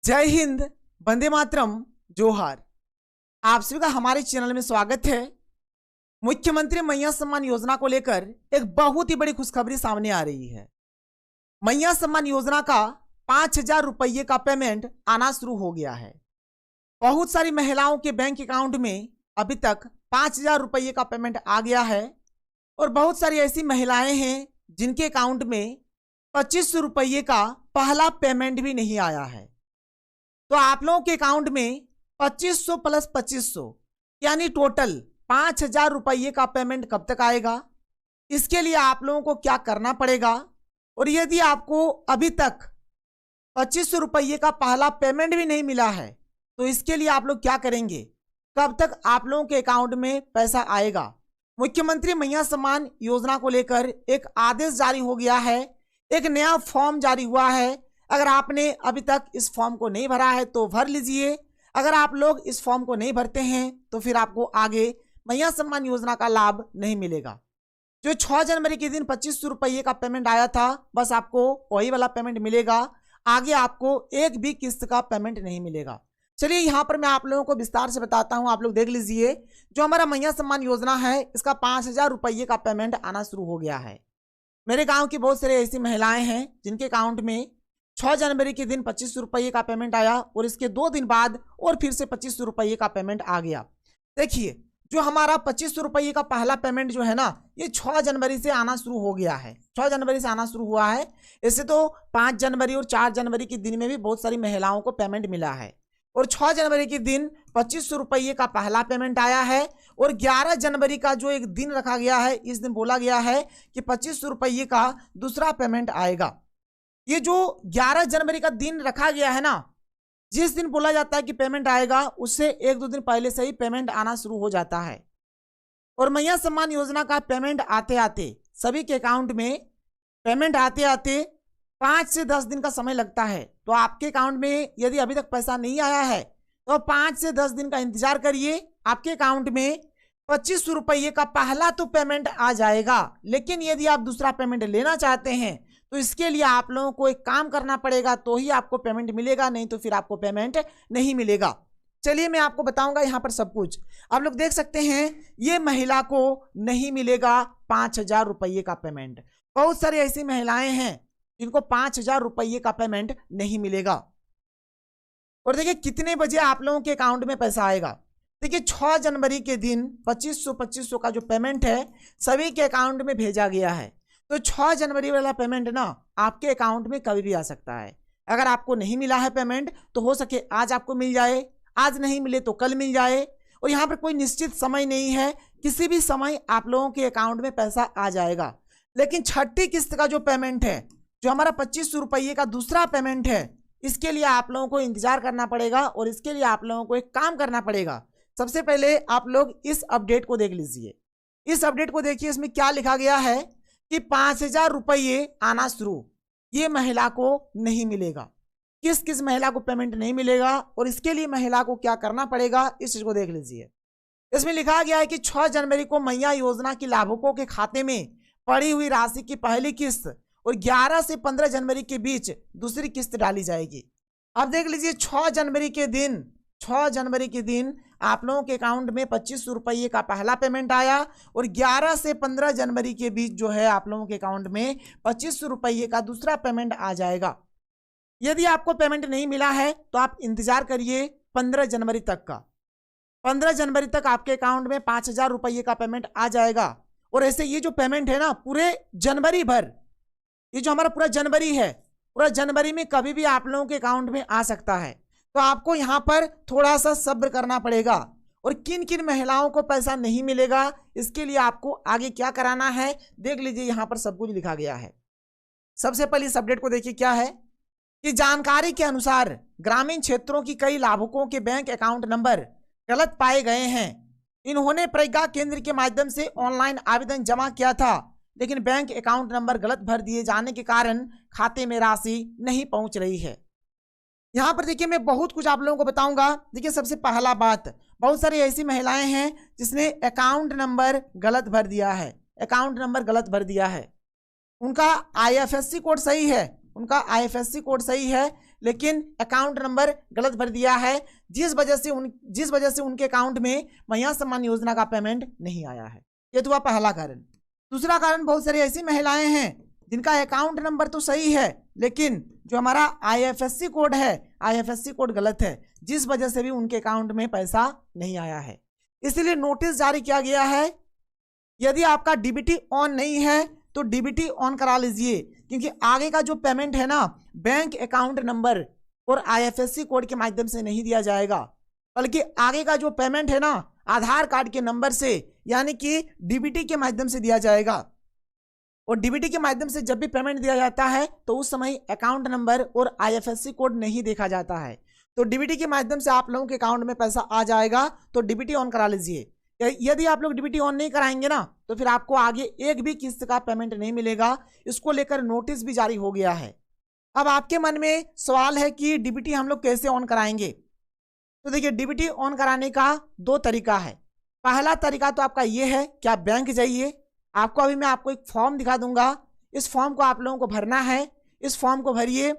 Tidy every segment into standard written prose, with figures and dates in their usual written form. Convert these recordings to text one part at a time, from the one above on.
जय हिंद, वंदे मातरम, जोहार। आप सभी का हमारे चैनल में स्वागत है। मुख्यमंत्री मैया सम्मान योजना को लेकर एक बहुत ही बड़ी खुशखबरी सामने आ रही है। मैया सम्मान योजना का 5,000 रुपये का पेमेंट आना शुरू हो गया है। बहुत सारी महिलाओं के बैंक अकाउंट में अभी तक 5,000 रुपये का पेमेंट आ गया है और बहुत सारी ऐसी महिलाएं हैं जिनके अकाउंट में 2500 रुपये का पहला पेमेंट भी नहीं आया है। तो आप लोगों के अकाउंट में 2500 प्लस 2500 यानी टोटल 5,000 रुपये का पेमेंट कब तक आएगा, इसके लिए आप लोगों को क्या करना पड़ेगा, और यदि आपको अभी तक 2500 रुपये का पहला पेमेंट भी नहीं मिला है तो इसके लिए आप लोग क्या करेंगे, कब तक आप लोगों के अकाउंट में पैसा आएगा। मुख्यमंत्री मैया सम्मान योजना को लेकर एक आदेश जारी हो गया है, एक नया फॉर्म जारी हुआ है। अगर आपने अभी तक इस फॉर्म को नहीं भरा है तो भर लीजिए। अगर आप लोग इस फॉर्म को नहीं भरते हैं तो फिर आपको आगे मैया सम्मान योजना का लाभ नहीं मिलेगा। जो 6 जनवरी के दिन 2500 रुपये का पेमेंट आया था, बस आपको वही वाला पेमेंट मिलेगा। आगे आपको एक भी किस्त का पेमेंट नहीं मिलेगा। चलिए यहाँ पर मैं आप लोगों को विस्तार से बताता हूँ, आप लोग देख लीजिए। जो हमारा मैया सम्मान योजना है इसका 5,000 रुपये का पेमेंट आना शुरू हो गया है। मेरे गाँव की बहुत सारी ऐसी महिलाएं हैं जिनके अकाउंट में 6 जनवरी के दिन 2500 रुपये का पेमेंट आया और इसके 2 दिन बाद और फिर से 2500 रुपये का पेमेंट आ गया। देखिए, जो हमारा 2500 रुपये का पहला पेमेंट जो है ना, ये 6 जनवरी से आना शुरू हो गया है। 6 जनवरी से आना शुरू हुआ है। इससे तो 5 जनवरी और 4 जनवरी के दिन में भी बहुत सारी महिलाओं को पेमेंट मिला है और 6 जनवरी के दिन 2500 रुपये का पहला पेमेंट आया है और 11 जनवरी का जो एक दिन रखा गया है, इस दिन बोला गया है कि 2500 रुपये का दूसरा पेमेंट आएगा। ये जो 11 जनवरी का दिन रखा गया है ना, जिस दिन बोला जाता है कि पेमेंट आएगा, उससे 1-2 दिन पहले से ही पेमेंट आना शुरू हो जाता है। और मैया सम्मान योजना का पेमेंट आते आते सभी के अकाउंट में पेमेंट आते आते 5 से 10 दिन का समय लगता है। तो आपके अकाउंट में यदि अभी तक पैसा नहीं आया है तो 5 से 10 दिन का इंतजार करिए। आपके अकाउंट में 2500 रुपये का पहला तो पेमेंट आ जाएगा, लेकिन यदि आप दूसरा पेमेंट लेना चाहते हैं तो इसके लिए आप लोगों को एक काम करना पड़ेगा, तो ही आपको पेमेंट मिलेगा, नहीं तो फिर आपको पेमेंट नहीं मिलेगा। चलिए मैं आपको बताऊंगा यहाँ पर सब कुछ। आप लोग देख सकते हैं, ये महिला को नहीं मिलेगा 5,000 रुपये का पेमेंट। बहुत सारी ऐसी महिलाएं हैं जिनको 5,000 रुपये का पेमेंट नहीं मिलेगा। और देखिए कितने बजे आप लोगों के अकाउंट में पैसा आएगा। देखिए 6 जनवरी के दिन 2500 का जो पेमेंट है सभी के अकाउंट में भेजा गया है। तो 6 जनवरी वाला पेमेंट ना आपके अकाउंट में कभी भी आ सकता है। अगर आपको नहीं मिला है पेमेंट तो हो सके आज आपको मिल जाए, आज नहीं मिले तो कल मिल जाए। और यहाँ पर कोई निश्चित समय नहीं है, किसी भी समय आप लोगों के अकाउंट में पैसा आ जाएगा। लेकिन छठी किस्त का जो पेमेंट है, जो हमारा 2500 रुपये का दूसरा पेमेंट है, इसके लिए आप लोगों को इंतजार करना पड़ेगा और इसके लिए आप लोगों को एक काम करना पड़ेगा। सबसे पहले आप लोग इस अपडेट को देख लीजिए। इस अपडेट को देखिए, इसमें क्या लिखा गया है कि 5,000 रुपये आना शुरू, ये महिला को नहीं मिलेगा। किस किस महिला को पेमेंट नहीं मिलेगा और इसके लिए महिला को क्या करना पड़ेगा, इस चीज को देख लीजिए। इसमें लिखा गया है कि 6 जनवरी को मैया योजना के लाभुकों के खाते में पड़ी हुई राशि की पहली किस्त और 11 से 15 जनवरी के बीच दूसरी किस्त डाली जाएगी। अब देख लीजिए, 6 जनवरी के दिन आप लोगों के अकाउंट में 2500 रुपये का पहला पेमेंट आया और 11 से 15 जनवरी के बीच जो है आप लोगों के अकाउंट में 2500 रुपये का दूसरा पेमेंट आ जाएगा। यदि आपको पेमेंट नहीं मिला है तो आप इंतजार करिए 15 जनवरी तक का। 15 जनवरी तक आपके अकाउंट में 5,000 रुपये का पेमेंट आ जाएगा। और ऐसे ये जो पेमेंट है ना, पूरे जनवरी भर, ये जो हमारा पूरा जनवरी है, पूरा जनवरी में कभी भी आप लोगों के अकाउंट में आ सकता है। तो आपको यहाँ पर थोड़ा सा सब्र करना पड़ेगा। और किन किन महिलाओं को पैसा नहीं मिलेगा, इसके लिए आपको आगे क्या कराना है देख लीजिए, यहाँ पर सब कुछ लिखा गया है। सबसे पहले इस अपडेट को देखिए, क्या है कि जानकारी के अनुसार ग्रामीण क्षेत्रों की कई लाभुकों के बैंक अकाउंट नंबर गलत पाए गए हैं। इन्होंने प्रज्ञा केंद्र के माध्यम से ऑनलाइन आवेदन जमा किया था, लेकिन बैंक अकाउंट नंबर गलत भर दिए जाने के कारण खाते में राशि नहीं पहुंच रही है। यहाँ पर देखिए मैं बहुत कुछ आप लोगों को बताऊंगा। देखिए सबसे पहला बात, बहुत सारी ऐसी महिलाएं हैं जिसने अकाउंट नंबर गलत भर दिया है, अकाउंट नंबर गलत भर दिया है। उनका आईएफएससी कोड सही है, लेकिन अकाउंट नंबर गलत भर दिया है, जिस वजह से उनके अकाउंट में महिला सम्मान योजना का पेमेंट नहीं आया है। ये तो हुआ पहला कारण। दूसरा कारण, बहुत सारी ऐसी महिलाएं हैं जिनका अकाउंट नंबर तो सही है, लेकिन जो हमारा IFSC कोड है, IFSC कोड गलत है, जिस वजह से भी उनके अकाउंट में पैसा नहीं आया है। इसलिए नोटिस जारी किया गया है, यदि आपका DBT ऑन नहीं है तो DBT ऑन करा लीजिए, क्योंकि आगे का जो पेमेंट है ना, बैंक अकाउंट नंबर और IFSC कोड के माध्यम से नहीं दिया जाएगा, बल्कि आगे का जो पेमेंट है ना, आधार कार्ड के नंबर से, यानी कि DBT के माध्यम से दिया जाएगा। और DBT के माध्यम से जब भी पेमेंट दिया जाता है तो उस समय अकाउंट नंबर और IFSC कोड नहीं देखा जाता है। तो DBT के माध्यम से आप लोगों के अकाउंट में पैसा आ जाएगा, तो DBT ऑन करा लीजिए। यदि आप लोग DBT ऑन नहीं कराएंगे ना, तो फिर आपको आगे एक भी किस्त का पेमेंट नहीं मिलेगा। इसको लेकर नोटिस भी जारी हो गया है। अब आपके मन में सवाल है कि DBT हम लोग कैसे ऑन कराएंगे? तो देखिए, DBT ऑन कराने का 2 तरीका है। पहला तरीका तो आपका ये है कि आप बैंक जाइए। अभी मैं आपको एक फॉर्म दिखा दूंगा, इस फॉर्म को आप लोगों को भरना है। इस फॉर्म को भरिए,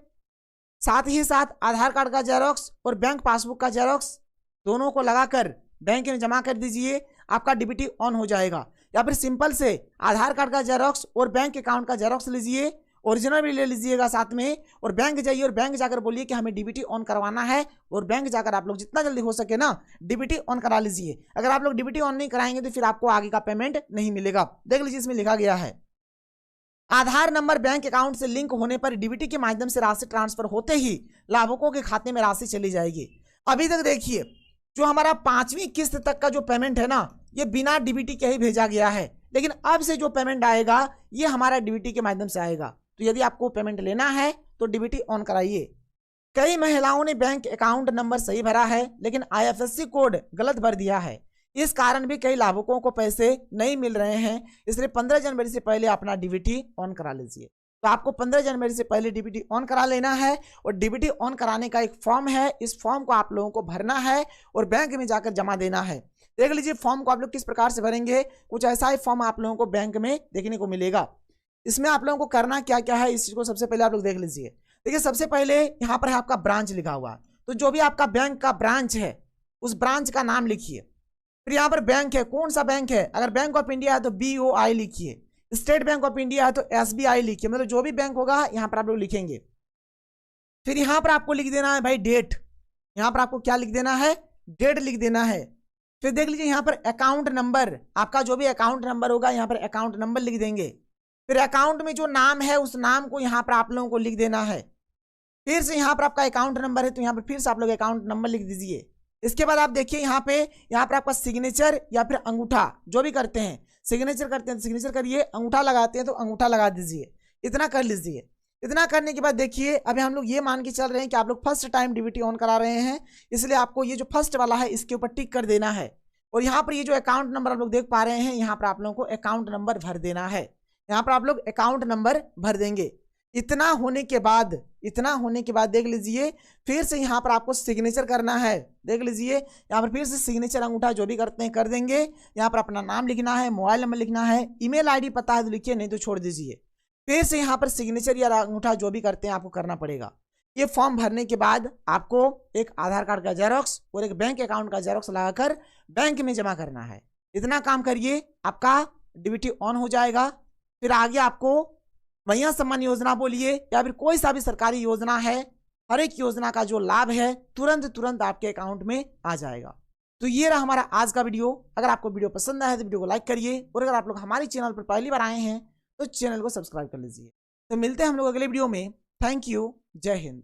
साथ ही साथ आधार कार्ड का जेरोक्स और बैंक पासबुक का जेरोक्स दोनों को लगाकर बैंक में जमा कर दीजिए, आपका DBT ऑन हो जाएगा। या फिर सिंपल से आधार कार्ड का जेरोक्स और बैंक अकाउंट का जेरोक्स लीजिए, ओरिजिनल भी ले लीजिएगा साथ में, और बैंक जाइए और बैंक जाकर बोलिए कि हमें DBT ऑन करवाना है, और बैंक जाकर आप लोग जितना जल्दी हो सके ना DBT ऑन करा लीजिए। अगर आप लोग DBT ऑन नहीं कराएंगे तो फिर आपको आगे का पेमेंट नहीं मिलेगा। देख लीजिए, इसमें लिखा गया है, आधार नंबर बैंक अकाउंट से लिंक होने पर DBT के माध्यम से राशि ट्रांसफर होते ही लाभुकों के खाते में राशि चली जाएगी। अभी तक देखिए, जो हमारा 5वीं किस्त तक का जो पेमेंट है ना, ये बिना DBT के ही भेजा गया है, लेकिन अब से जो पेमेंट आएगा ये हमारा DBT के माध्यम से आएगा। तो यदि आपको पेमेंट लेना है तो DBT ऑन कराइए। कई महिलाओं ने बैंक अकाउंट नंबर सही भरा है, लेकिन IFSC कोड गलत भर दिया है। इस कारण भी कई लाभुकों को पैसे नहीं मिल रहे हैं। इसलिए 15 जनवरी से पहले अपना DBT ऑन करा लीजिए। तो आपको 15 जनवरी से पहले DBT ऑन करा लेना है, और DBT ऑन कराने का एक फॉर्म है, इस फॉर्म को आप लोगों को भरना है और बैंक में जाकर जमा देना है। देख लीजिए फॉर्म को आप लोग किस प्रकार से भरेंगे। कुछ ऐसा ही फॉर्म आप लोगों को बैंक में देखने को मिलेगा। इसमें आप लोगों को करना क्या क्या है, इस चीज को सबसे पहले आप लोग देख लीजिए। देखिए, सबसे पहले यहाँ पर है आपका ब्रांच लिखा हुआ, तो जो भी आपका बैंक का ब्रांच है उस ब्रांच का नाम लिखिए। फिर यहाँ पर बैंक है, कौन सा बैंक है, अगर बैंक ऑफ इंडिया है तो BOI लिखिए, स्टेट बैंक ऑफ इंडिया है तो SBI लिखिए, मतलब जो भी बैंक होगा यहाँ पर आप लोग लिखेंगे। फिर यहाँ पर आपको लिख देना है भाई डेट, यहाँ पर आपको क्या लिख देना है, डेट लिख देना है। फिर देख लीजिए यहाँ पर अकाउंट नंबर, आपका जो भी अकाउंट नंबर होगा यहाँ पर अकाउंट नंबर लिख देंगे। फिर अकाउंट में जो नाम है उस नाम को यहाँ पर आप लोगों को लिख देना है। फिर से यहाँ पर आपका अकाउंट नंबर है तो यहाँ पर फिर से आप लोग अकाउंट नंबर लिख दीजिए। इसके बाद आप देखिए यहाँ पर आपका सिग्नेचर या फिर अंगूठा, जो भी करते हैं, सिग्नेचर करते हैं तो सिग्नेचर करिए, अंगूठा लगाते हैं तो अंगूठा लगा दीजिए। इतना कर लीजिए। इतना करने के बाद देखिए, अभी हम लोग ये मान के चल रहे हैं कि आप लोग फर्स्ट टाइम DBT ऑन करा रहे हैं, इसलिए आपको ये जो फर्स्ट वाला है इसके ऊपर टिक कर देना है। और यहाँ पर ये जो अकाउंट नंबर आप लोग देख पा रहे हैं, यहाँ पर आप लोगों को अकाउंट नंबर भर देना है। यहाँ पर आप लोग अकाउंट नंबर भर देंगे। इतना होने के बाद देख लीजिए, फिर से यहाँ पर आपको सिग्नेचर करना है। देख लीजिए, यहाँ पर फिर से सिग्नेचर अंगूठा जो भी करते हैं कर देंगे। यहाँ पर अपना नाम लिखना है, मोबाइल नंबर लिखना है, ईमेल ID पता है तो लिखिए, नहीं तो छोड़ दीजिए। फिर से यहाँ पर सिग्नेचर या अंगूठा जो भी करते हैं आपको करना पड़ेगा। ये फॉर्म भरने के बाद आपको एक आधार कार्ड का जेरोक्स और एक बैंक अकाउंट का जेरोक्स लगाकर बैंक में जमा करना है। इतना काम करिए, आपका DBT ऑन हो जाएगा। फिर आगे आपको महिला सम्मान योजना बोलिए या फिर कोई सा भी सरकारी योजना है, हर एक योजना का जो लाभ है तुरंत आपके अकाउंट में आ जाएगा। तो ये रहा हमारा आज का वीडियो। अगर आपको वीडियो पसंद आया तो वीडियो को लाइक करिए, और अगर आप लोग हमारे चैनल पर पहली बार आए हैं तो चैनल को सब्सक्राइब कर लीजिए। तो मिलते हैं हम लोग अगले वीडियो में। Thank you. जय हिंद।